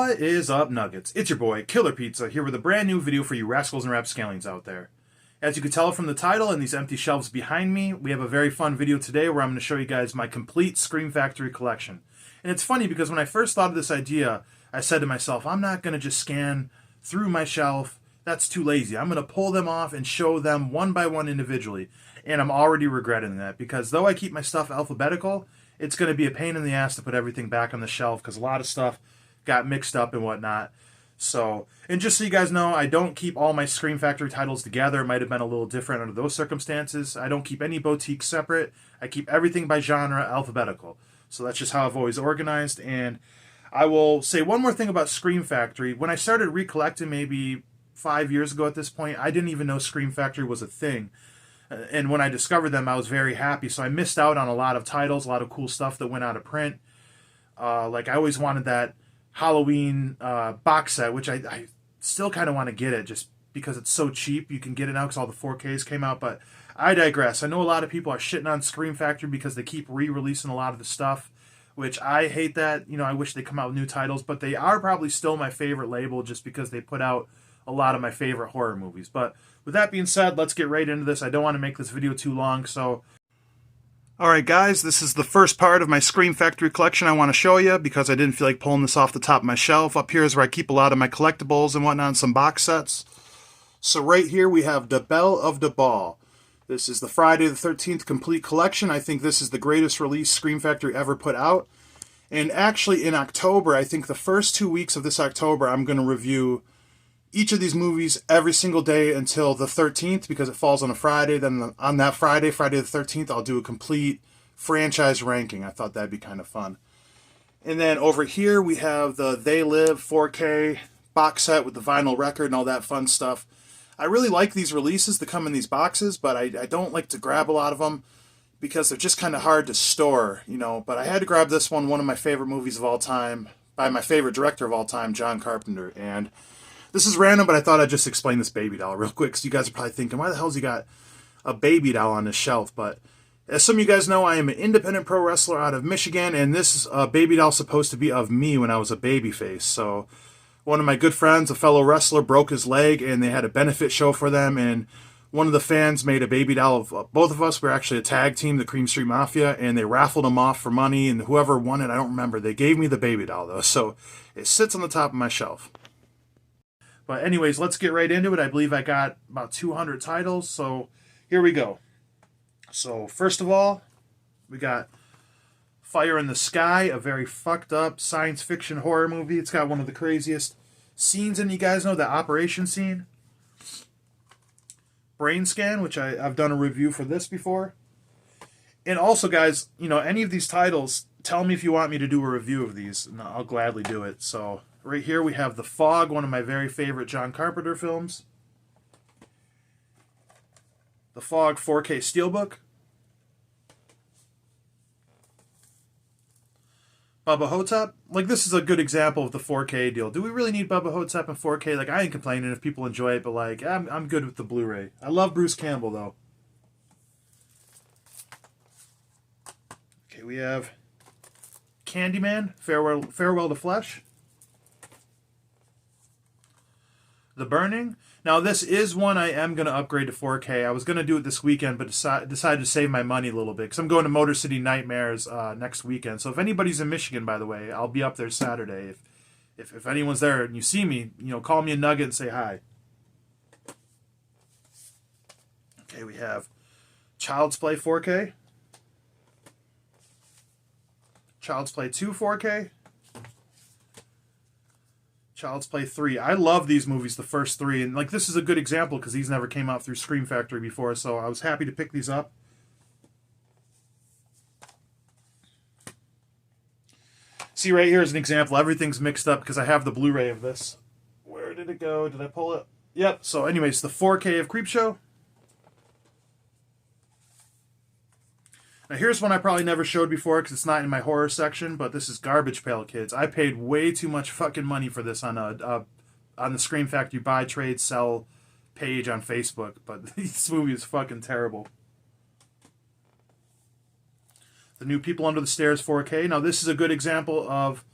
What is up, Nuggets? It's your boy, Killer Pizza, here with a brand new video for you rascals and rapscallions out there. As you can tell from the title and these empty shelves behind me, we have a very fun video today where I'm going to show you guys my complete Scream Factory collection. And it's funny because when I first thought of this idea, I said to myself, I'm not going to just scan through my shelf. That's too lazy. I'm going to pull them off and show them one by one individually. And I'm already regretting that because though I keep my stuff alphabetical, it's going to be a pain in the ass to put everything back on the shelf because a lot of stuff got mixed up and whatnot. So, and just so you guys know, I don't keep all my Scream Factory titles together. It might have been a little different under those circumstances. I don't keep any boutiques separate. I keep everything by genre alphabetical. So that's just how I've always organized. And I will say one more thing about Scream Factory. When I started recollecting maybe 5 years ago at this point, I didn't even know Scream Factory was a thing. And when I discovered them, I was very happy. So I missed out on a lot of titles, a lot of cool stuff that went out of print. Like I always wanted that Halloween box set, which I still kind of want to get it just because it's so cheap. You can get it now because all the 4Ks came out. But I digress. I know a lot of people are shitting on Scream Factory because they keep re-releasing a lot of the stuff, which I hate that. You know, I wish they come out with new titles. But they are probably still my favorite label just because they put out a lot of my favorite horror movies. But with that being said, let's get right into this. I don't want to make this video too long, so... Alright guys, this is the first part of my Scream Factory collection I want to show you because I didn't feel like pulling this off the top of my shelf. Up here is where I keep a lot of my collectibles and whatnot and some box sets. So right here we have The Belle of the Ball. This is the Friday the 13th complete collection. I think this is the greatest release Scream Factory ever put out. And actually in October, I think the first 2 weeks of this October, I'm going to review each of these movies every single day until the 13th because it falls on a Friday. Then on that Friday, Friday the 13th, I'll do a complete franchise ranking. I thought that'd be kind of fun. And then over here we have the They Live 4K box set with the vinyl record and all that fun stuff. I really like these releases that come in these boxes, but I don't like to grab a lot of them because they're just kind of hard to store, you know. But I had to grab this one of my favorite movies of all time, by my favorite director of all time, John Carpenter. And this is random, but I thought I'd just explain this baby doll real quick. So you guys are probably thinking, why the hell's he got a baby doll on his shelf? But as some of you guys know, I am an independent pro wrestler out of Michigan, and this baby doll is supposed to be of me when I was a baby face. So one of my good friends, a fellow wrestler, broke his leg, and they had a benefit show for them, and one of the fans made a baby doll of both of us. We're actually a tag team, the Cream Street Mafia, and they raffled them off for money, and whoever won it, I don't remember. They gave me the baby doll, though, so it sits on the top of my shelf. But anyways, let's get right into it. I believe I got about 200 titles, so here we go. So first of all, we got Fire in the Sky, a very fucked up science fiction horror movie. It's got one of the craziest scenes in, you guys know, the operation scene. Brain Scan, which I've done a review for this before. And also, guys, you know, any of these titles, tell me if you want me to do a review of these, and I'll gladly do it. So right here we have The Fog, one of my very favorite John Carpenter films. The Fog 4K Steelbook. Bubba Hotep. Like, this is a good example of the 4K deal. Do we really need Bubba Hotep in 4K? Like, I ain't complaining if people enjoy it, but, like, I'm good with the Blu-ray. I love Bruce Campbell, though. Okay, we have Candyman, Farewell to Flesh. The Burning. Now, this is one I am going to upgrade to 4K. I was going to do it this weekend, but decided to save my money a little bit because I'm going to Motor City Nightmares next weekend. So if anybody's in Michigan, by the way, I'll be up there Saturday. If anyone's there and you see me, you know, call me a nugget and say hi. Okay, we have Child's Play 4K. Child's Play 2 4K. Child's Play 3. I love these movies, the first three. And, like, this is a good example because these never came out through Scream Factory before, so I was happy to pick these up. See, right here is an example. Everything's mixed up because I have the Blu-ray of this. Where did it go? Did I pull it? Yep. So, anyways, the 4K of Creepshow. Now, here's one I probably never showed before because it's not in my horror section, but this is Garbage Pail Kids. I paid way too much fucking money for this on the Scream Factory buy, trade, sell page on Facebook, but this movie is fucking terrible. The new People Under the Stairs 4K. Now, this is a good example of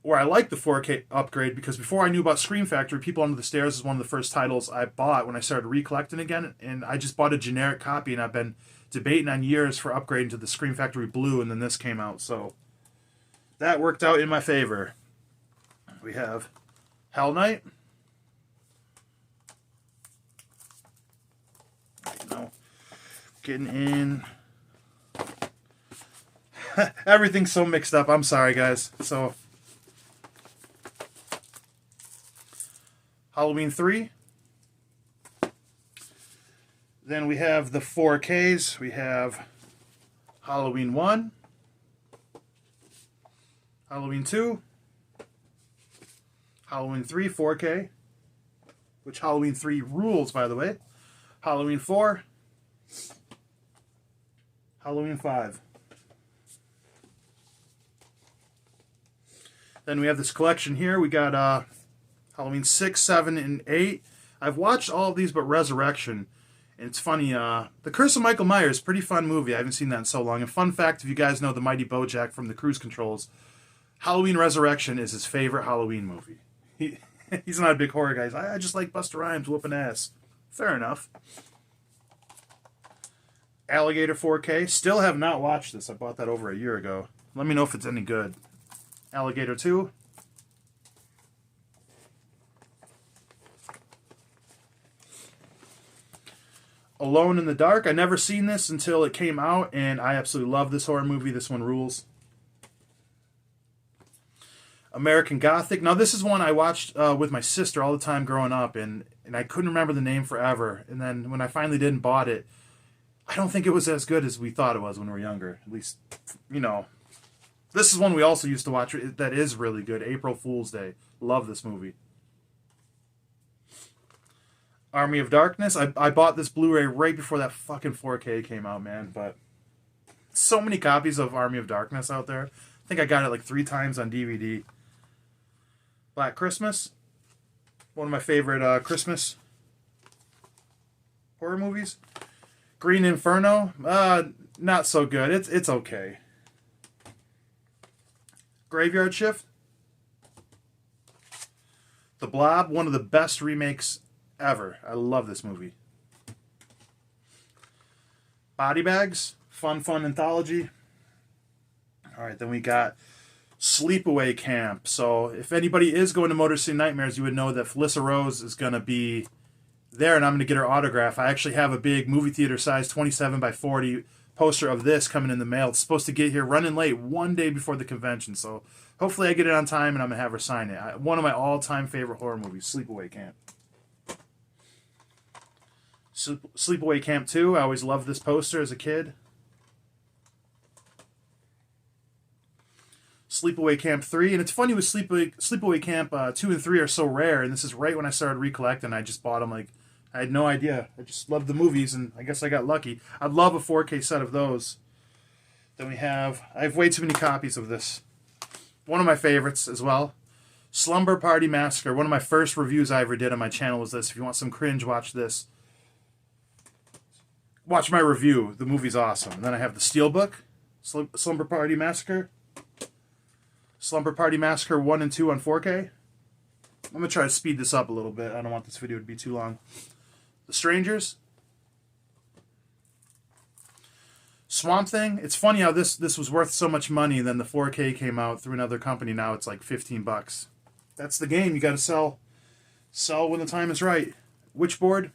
or I like the 4K upgrade, because before I knew about Scream Factory, People Under the Stairs is one of the first titles I bought when I started recollecting again, and I just bought a generic copy, and I've been debating on years for upgrading to the Scream Factory Blue, and then this came out, so that worked out in my favor. We have Hell Night. Getting in. Everything's so mixed up. I'm sorry, guys. So, Halloween 3. Then we have the 4Ks. We have Halloween 1. Halloween 2. Halloween 3 4K. Which Halloween 3 rules, by the way. Halloween 4. Halloween 5. Then we have this collection here. We got Halloween 6, 7, and 8. I've watched all of these but Resurrection. And it's funny, The Curse of Michael Myers, pretty fun movie. I haven't seen that in so long. And fun fact, if you guys know the Mighty Bojack from the Cruise Controls, Halloween Resurrection is his favorite Halloween movie. He's not a big horror guy. I just like Busta Rhymes whooping ass. Fair enough. Alligator 4K. Still have not watched this. I bought that over a year ago. Let me know if it's any good. Alligator 2. Alone in the Dark. I never seen this until it came out, and I absolutely love this horror movie. This one rules. American Gothic. Now, this is one I watched with my sister all the time growing up, and I couldn't remember the name forever. And then when I finally did and bought it, I don't think it was as good as we thought it was when we were younger. At least, you know. This is one we also used to watch that is really good. April Fool's Day. Love this movie. Army of Darkness. I bought this Blu-ray right before that fucking 4K came out, man. But so many copies of Army of Darkness out there. I think I got it like 3 times on DVD. Black Christmas. One of my favorite Christmas horror movies. Green Inferno. Not so good. It's okay. Graveyard Shift. The Blob. One of the best remakes ever. I love this movie. Body Bags. Fun anthology. Alright, then we got Sleepaway Camp. So if anybody is going to Motor City Nightmares, you would know that Felissa Rose is going to be there, and I'm going to get her autograph. I actually have a big movie theater size 27 by 40 poster of this coming in the mail. It's supposed to get here running late one day before the convention, so hopefully I get it on time and I'm going to have her sign it. One of my all-time favorite horror movies, Sleepaway Camp. Sleepaway Camp 2, I always loved this poster as a kid. Sleepaway Camp 3, and it's funny with Sleepaway Camp 2 and 3 are so rare, and this is right when I started recollecting. I just bought them, like, I had no idea. I just loved the movies, and I guess I got lucky. I'd love a 4K set of those. Then I have way too many copies of this. One of my favorites as well. Slumber Party Massacre. One of my first reviews I ever did on my channel was this. If you want some cringe, watch this. Watch my review. The movie's awesome. And then I have the Steelbook. Slumber Party Massacre. Slumber Party Massacre 1 and 2 on 4K. I'm going to try to speed this up a little bit. I don't want this video to be too long. The Strangers. Swamp Thing. It's funny how this was worth so much money, and then the 4K came out through another company. Now it's like $15. That's the game. You got to sell when the time is right. Witchboard.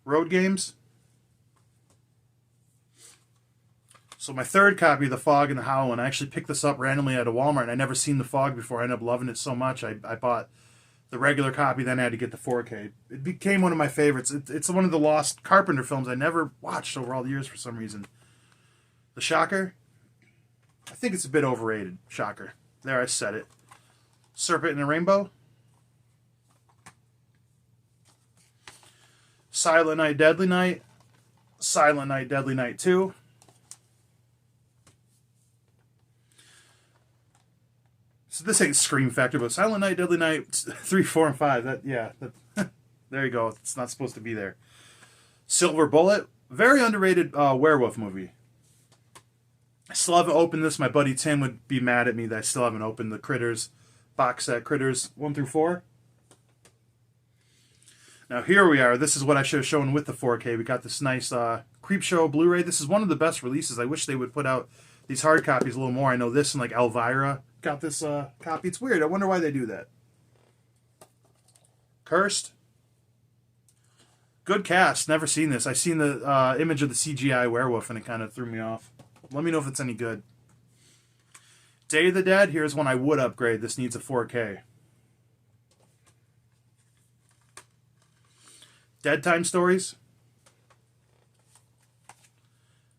Road Games. So my third copy of The Fog and the Howlin', I actually picked this up randomly at a Walmart, and I never seen The Fog before. I ended up loving it so much, I bought the regular copy, then I had to get the 4K. It became one of my favorites. It's one of the lost Carpenter films I never watched over all the years for some reason. The Shocker. I think it's a bit overrated. Shocker. There, I said it. Serpent and a Rainbow. Silent Night, Deadly Night. Silent Night, Deadly Night 2. So this ain't Scream Factory, but Silent Night, Deadly Night 3, 4, and 5. There you go. It's not supposed to be there. Silver Bullet. Very underrated werewolf movie. I still haven't opened this. My buddy Tim would be mad at me that I still haven't opened the Critters box set, Critters 1 through 4. Now here we are. This is what I should have shown with the 4K. We got this nice Creepshow Blu-ray. This is one of the best releases. I wish they would put out these hard copies a little more. I know this and like Elvira got this copy. It's weird. I wonder why they do that. Cursed. Good cast. Never seen this. I seen the image of the CGI werewolf and it kind of threw me off. Let me know if it's any good. Day of the Dead. Here's one I would upgrade. This needs a 4K. Dead Time Stories.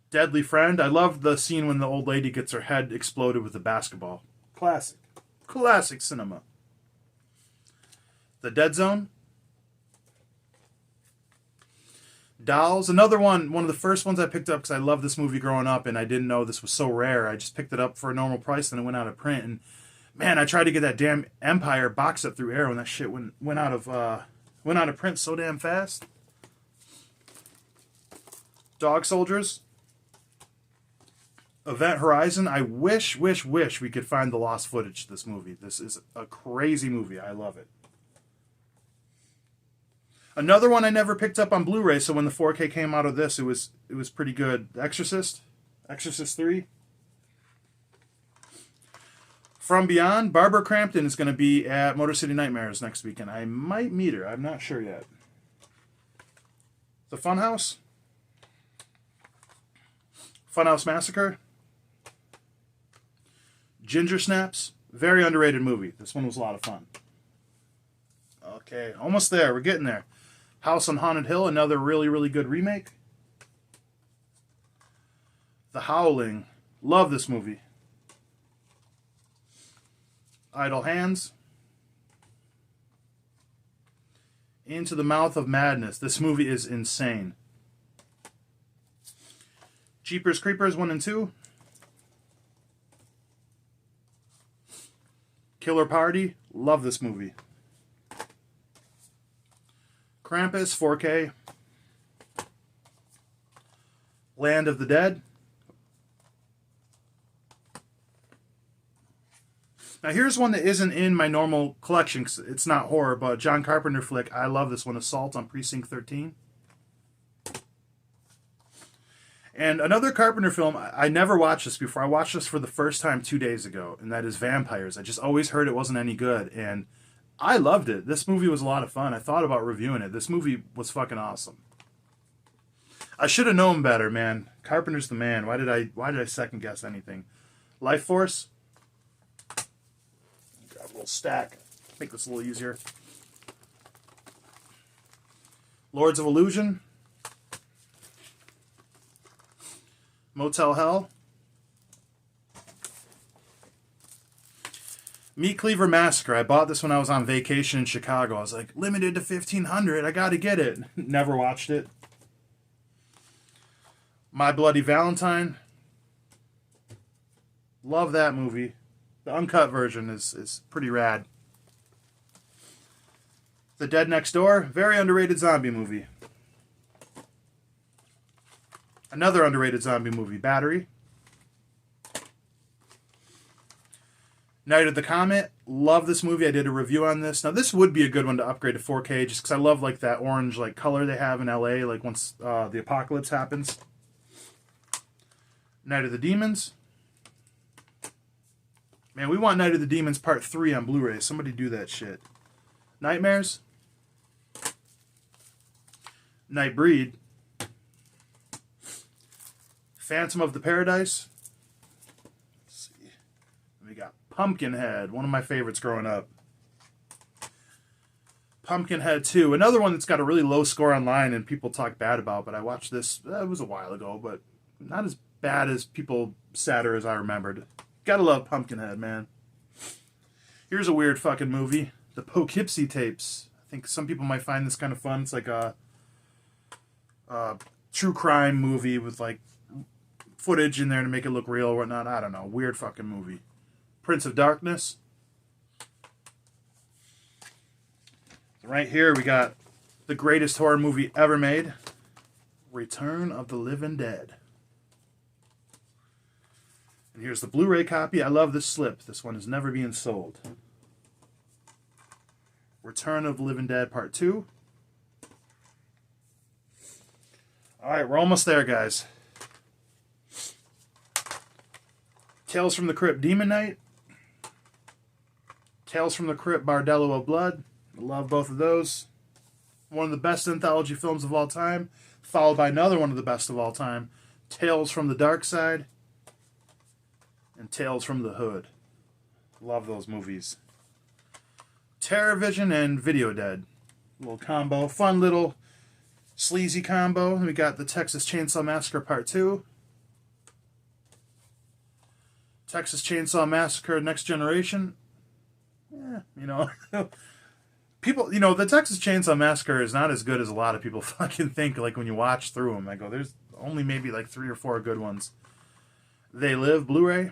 Deadly Friend. I love the scene when the old lady gets her head exploded with a basketball. Classic. Classic cinema. The Dead Zone. Dolls. Another one of the first ones I picked up because I loved this movie growing up and I didn't know this was so rare. I just picked it up for a normal price and it went out of print. And man, I tried to get that damn Empire box set through Arrow and that shit went out of print so damn fast. Dog Soldiers. Event Horizon. I wish we could find the lost footage of this movie. This is a crazy movie. I love it. Another one I never picked up on Blu-ray, so when the 4K came out of this, it was pretty good. Exorcist. Exorcist 3. From Beyond. Barbara Crampton is going to be at Motor City Nightmares next weekend. I might meet her. I'm not sure yet. The Funhouse. Funhouse Massacre. Ginger Snaps. Very underrated movie. This one was a lot of fun. Okay, almost there. We're getting there. House on Haunted Hill, another really, really good remake. The Howling. Love this movie. Idle Hands. Into the Mouth of Madness. This movie is insane. Jeepers Creepers 1 and 2. Killer Party. Love this movie. Krampus 4K. Land of the Dead. Now here's one that isn't in my normal collection. It's not horror, but John Carpenter flick. I love this one. Assault on Precinct 13. And another Carpenter film, I never watched this before. I watched this for the first time 2 days ago, and that is Vampires. I just always heard it wasn't any good, and I loved it. This movie was a lot of fun. I thought about reviewing it. This movie was fucking awesome. I should have known better, man. Carpenter's the man. Why did I second guess anything? Life Force. Grab a little stack. Make this a little easier. Lords of Illusion. Motel Hell. Meat Cleaver Massacre. I bought this when I was on vacation in Chicago. I was like, limited to 1,500. I gotta get it. Never watched it. My Bloody Valentine. Love that movie. The uncut version is pretty rad. The Dead Next Door. Very underrated zombie movie. Another underrated zombie movie, Battery. Night of the Comet. Love this movie. I did a review on this. Now, this would be a good one to upgrade to 4K just because I love like that orange like color they have in LA, like once the apocalypse happens. Night of the Demons. Man, we want Night of the Demons Part 3 on Blu-ray. Somebody do that shit. Nightmares. Nightbreed. Phantom of the Paradise. Let's see. We got Pumpkinhead, one of my favorites growing up. Pumpkinhead 2, another one that's got a really low score online and people talk bad about, but I watched this, it was a while ago, but not as bad as people said or as I remembered. Gotta love Pumpkinhead, man. Here's a weird fucking movie. The Poughkeepsie Tapes. I think some people might find this kind of fun. It's like a true crime movie with like footage in there to make it look real or whatnot. I don't know. Weird fucking movie. Prince of Darkness. Right here we got the greatest horror movie ever made. Return of the Living Dead. And here's the Blu-ray copy. I love this slip. This one is never being sold. Return of the Living Dead Part 2. Alright, we're almost there, guys. Tales from the Crypt Demon Knight. Tales from the Crypt Bordello of Blood. I love both of those. One of the best anthology films of all time. Followed by another one of the best of all time. Tales from the Dark Side. And Tales from the Hood. Love those movies. Terror Vision and Video Dead. Little combo. Fun little sleazy combo. We got the Texas Chainsaw Massacre Part 2. Texas Chainsaw Massacre Next Generation. Yeah, you know. People, you know, the Texas Chainsaw Massacre is not as good as a lot of people fucking think. Like when you watch through them, I go, there's only maybe like 3 or 4 good ones. They Live Blu-ray.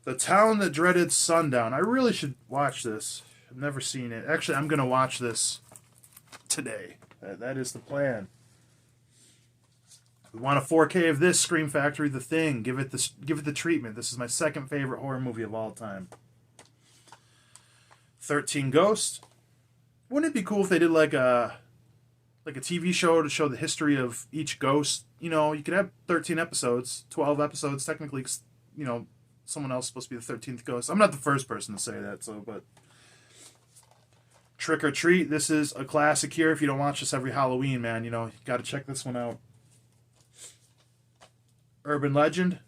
The Town That Dreaded Sundown. I really should watch this. I've never seen it. Actually, I'm gonna watch this today. That is the plan. We want a 4K of this. Scream Factory, The Thing. Give it the treatment. This is my second favorite horror movie of all time. 13 Ghosts. Wouldn't it be cool if they did like a TV show to show the history of each ghost? You know, you could have 13 episodes, 12 episodes. Technically, you know, someone else is supposed to be the 13th ghost. I'm not the first person to say that, so, but... Trick or Treat. This is a classic here. If you don't watch this every Halloween, man, you know, you got to check this one out. Urban Legend.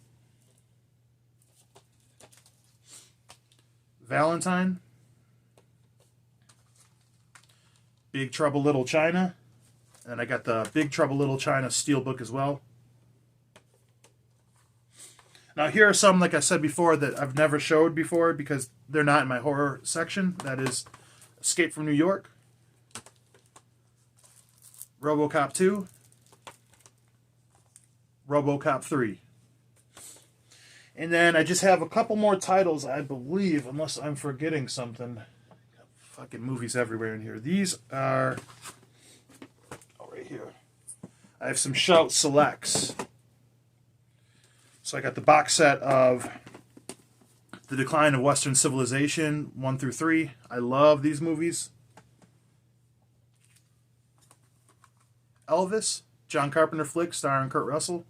Valentine. Big Trouble Little China. And I got the Big Trouble Little China Steelbook as well. Now here are some, like I said before, that I've never showed before because they're not in my horror section. That is Escape from New York. RoboCop 2. RoboCop 3. And then I just have a couple more titles, I believe, unless I'm forgetting something. Got fucking movies everywhere in here. These are... Oh, right here. I have some Shout Selects. So I got the box set of The Decline of Western Civilization 1 through 3. I love these movies. Elvis, John Carpenter flick starring Kurt Russell.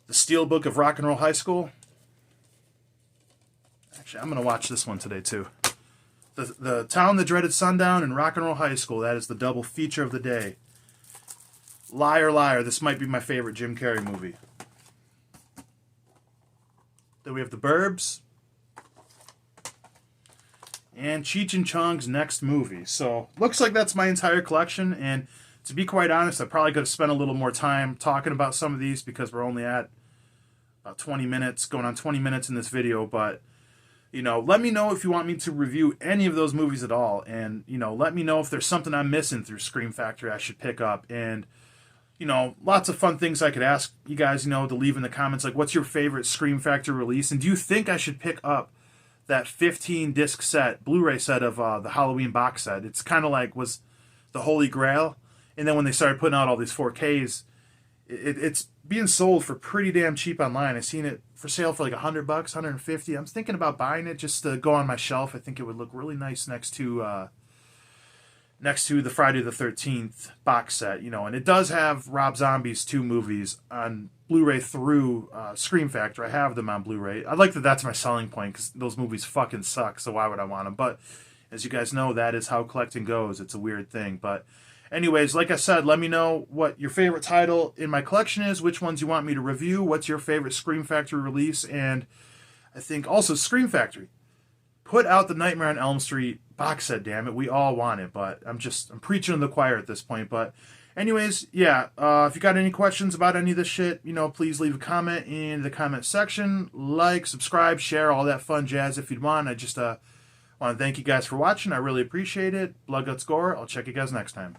The Steelbook of Rock and Roll High School. Actually, I'm going to watch this one today too. The Town That Dreaded Sundown and Rock and Roll High School. That is the double feature of the day. Liar, Liar. This might be my favorite Jim Carrey movie. Then we have The Burbs. And Cheech and Chong's next movie. So, looks like that's my entire collection. And to be quite honest, I probably could have spent a little more time talking about some of these because we're only at about 20 minutes, going on 20 minutes in this video. But, you know, let me know if you want me to review any of those movies at all. And, you know, let me know if there's something I'm missing through Scream Factory I should pick up. And, you know, lots of fun things I could ask you guys, you know, to leave in the comments. Like, what's your favorite Scream Factory release? And do you think I should pick up that 15-disc set, Blu-ray set of the Halloween box set? It's kind of like was the Holy Grail. And then when they started putting out all these 4Ks, it's being sold for pretty damn cheap online. I've seen it for sale for like $100, $150. I'm thinking about buying it just to go on my shelf. I think it would look really nice next to the Friday the 13th box set, you know. And it does have Rob Zombie's 2 movies on Blu-ray through Scream Factory. I have them on Blu-ray. I like that that's my selling point because those movies fucking suck, so why would I want them? But as you guys know, that is how collecting goes. It's a weird thing. But anyways, like I said, let me know what your favorite title in my collection is, which ones you want me to review, what's your favorite Scream Factory release, and I think also Scream Factory. Put out the Nightmare on Elm Street box set, damn it. We all want it, but I'm preaching to the choir at this point. But anyways, yeah, if you got any questions about any of this shit, you know, please leave a comment in the comment section. Like, subscribe, share, all that fun jazz if you'd want. I just want to thank you guys for watching. I really appreciate it. Blood, Guts, Gore. I'll check you guys next time.